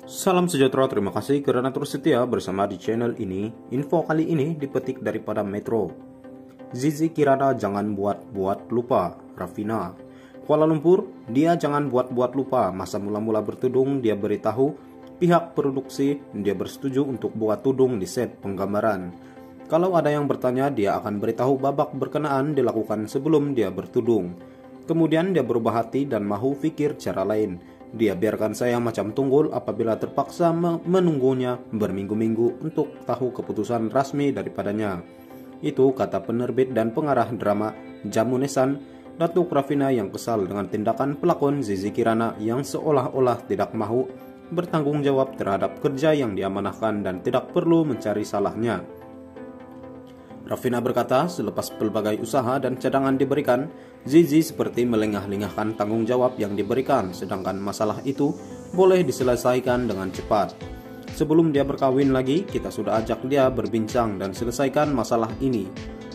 Salam sejahtera, terima kasih karena terus setia bersama di channel ini. Info kali ini dipetik daripada Metro. Zizi Kirana jangan buat-buat lupa, Raffina. Kuala Lumpur, dia jangan buat-buat lupa. Masa mula-mula bertudung, dia beritahu pihak produksi dia bersetuju untuk buat tudung di set penggambaran. Kalau ada yang bertanya, dia akan beritahu babak berkenaan dilakukan sebelum dia bertudung. Kemudian dia berubah hati dan mahu pikir cara lain. Dia biarkan saya macam tunggul apabila terpaksa menunggunya berminggu-minggu untuk tahu keputusan resmi daripadanya. Itu kata penerbit dan pengarah drama Jamu Nesan, Datuk Raffina, yang kesal dengan tindakan pelakon Zizi Kirana yang seolah-olah tidak mahu bertanggung jawab terhadap kerja yang diamanahkan dan tidak perlu mencari salahnya. Raffina berkata, selepas pelbagai usaha dan cadangan diberikan, Zizi seperti melengah-lengahkan tanggung jawab yang diberikan, sedangkan masalah itu boleh diselesaikan dengan cepat. Sebelum dia berkawin lagi, kita sudah ajak dia berbincang dan selesaikan masalah ini.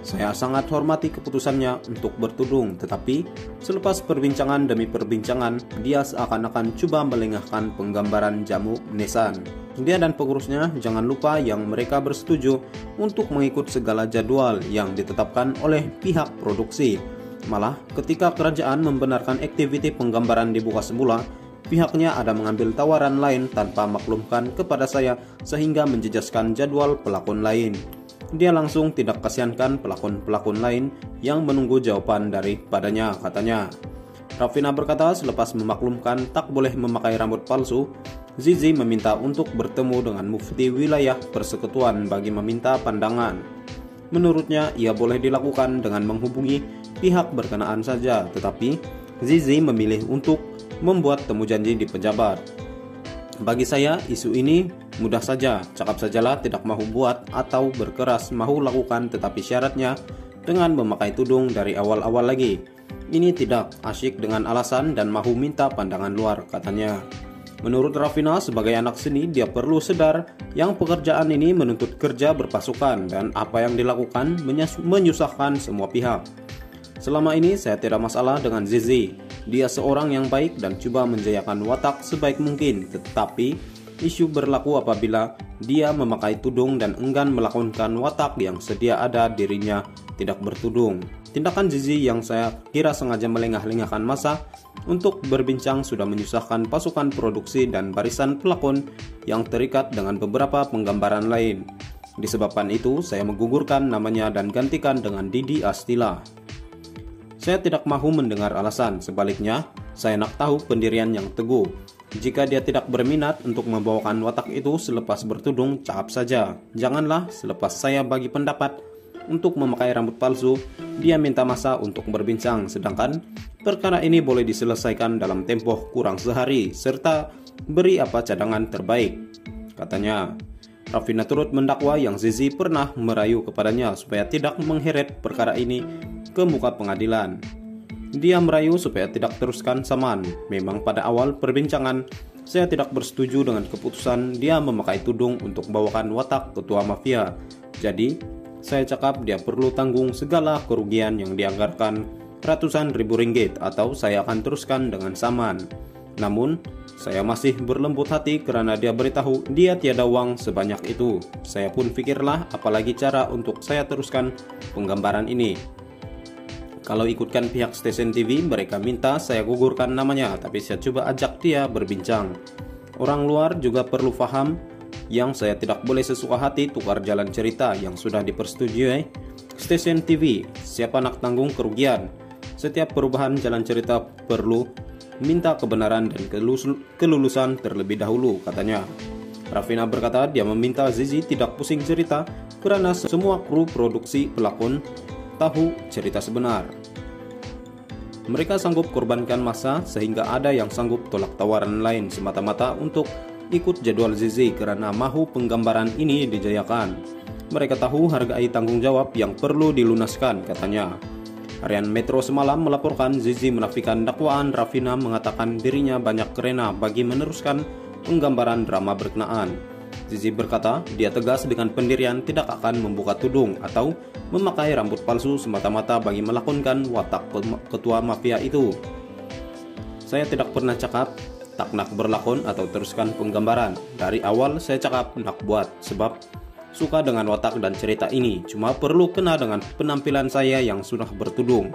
Saya sangat hormati keputusannya untuk bertudung, tetapi selepas perbincangan demi perbincangan, dia seakan-akan coba melengahkan penggambaran Jamu Nesan. Dia dan pengurusnya jangan lupa yang mereka bersetuju untuk mengikut segala jadwal yang ditetapkan oleh pihak produksi. Malah ketika kerajaan membenarkan aktiviti penggambaran dibuka semula, pihaknya ada mengambil tawaran lain tanpa maklumkan kepada saya sehingga menjejaskan jadwal pelakon lain. Dia langsung tidak kasihankan pelakon-pelakon lain yang menunggu jawaban daripadanya, katanya. Raffina berkata, selepas memaklumkan tak boleh memakai rambut palsu, Zizi meminta untuk bertemu dengan mufti wilayah persekutuan bagi meminta pandangan. Menurutnya, ia boleh dilakukan dengan menghubungi pihak berkenaan saja, tetapi Zizi memilih untuk membuat temu janji di pejabat. Bagi saya, isu ini mudah saja, cakap sajalah tidak mahu buat atau berkeras mahu lakukan, tetapi syaratnya dengan memakai tudung dari awal-awal lagi. Ini tidak asyik dengan alasan dan mahu minta pandangan luar, katanya. Menurut Raffina, sebagai anak seni, dia perlu sadar yang pekerjaan ini menuntut kerja berpasukan dan apa yang dilakukan menyusahkan semua pihak. Selama ini saya tidak masalah dengan Zizi. Dia seorang yang baik dan coba menjayakan watak sebaik mungkin, tetapi isu berlaku apabila dia memakai tudung dan enggan melakukan watak yang sedia ada dirinya tidak bertudung. Tindakan Zizi yang saya kira sengaja melengah-lengahkan masa untuk berbincang sudah menyusahkan pasukan produksi dan barisan pelakon yang terikat dengan beberapa penggambaran lain. Disebabkan itu, saya menggugurkan namanya dan gantikan dengan Didi Astila. Saya tidak mahu mendengar alasan, sebaliknya saya nak tahu pendirian yang teguh. Jika dia tidak berminat untuk membawakan watak itu selepas bertudung, cakap saja. Janganlah selepas saya bagi pendapat untuk memakai rambut palsu, dia minta masa untuk berbincang, sedangkan perkara ini boleh diselesaikan dalam tempoh kurang sehari, serta beri apa cadangan terbaik, katanya. Raffina turut mendakwa yang Zizi pernah merayu kepadanya supaya tidak mengheret perkara ini ke muka pengadilan. Dia merayu supaya tidak teruskan saman. Memang pada awal perbincangan, saya tidak bersetuju dengan keputusan dia memakai tudung untuk bawakan watak ketua mafia. Jadi, saya cakap dia perlu tanggung segala kerugian yang dianggarkan ratusan ribu ringgit atau saya akan teruskan dengan saman. Namun, saya masih berlembut hati karena dia beritahu dia tiada uang sebanyak itu. Saya pun pikirlah apalagi cara untuk saya teruskan penggambaran ini. Kalau ikutkan pihak stasiun TV, mereka minta saya gugurkan namanya, tapi saya coba ajak dia berbincang. Orang luar juga perlu faham yang saya tidak boleh sesuka hati tukar jalan cerita yang sudah dipersetujui stasiun TV. Siapa nak tanggung kerugian? Setiap perubahan jalan cerita perlu minta kebenaran dan kelulusan terlebih dahulu, katanya. Raffina berkata dia meminta Zizi tidak pusing cerita karena semua kru produksi pelakon tahu cerita sebenar. Mereka sanggup korbankan masa sehingga ada yang sanggup tolak tawaran lain semata-mata untuk ikut jadwal Zizi karena mahu penggambaran ini dijayakan. Mereka tahu hargai tanggung jawab yang perlu dilunaskan, katanya. Harian Metro semalam melaporkan Zizi menafikan dakwaan Raffina mengatakan dirinya banyak kerena bagi meneruskan penggambaran drama berkenaan. Zizi berkata dia tegas dengan pendirian tidak akan membuka tudung atau memakai rambut palsu semata-mata bagi melakonkan watak ketua mafia itu. Saya tidak pernah cakap tak nak berlakon atau teruskan penggambaran. Dari awal saya cakap nak buat, sebab suka dengan watak dan cerita ini. Cuma perlu kena dengan penampilan saya yang sudah bertudung.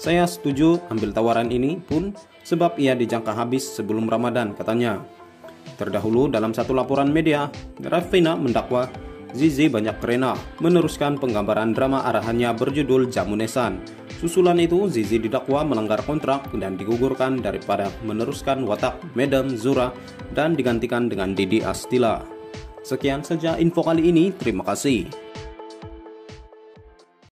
Saya setuju ambil tawaran ini pun sebab ia dijangka habis sebelum Ramadan, katanya. Terdahulu dalam satu laporan media, Raffina mendakwa Zizi banyak kerena meneruskan penggambaran drama arahannya berjudul Jamunesan. Susulan itu, Zizi didakwa melanggar kontrak dan digugurkan daripada meneruskan watak Madam Zura dan digantikan dengan Didi Astila. Sekian saja info kali ini, terima kasih.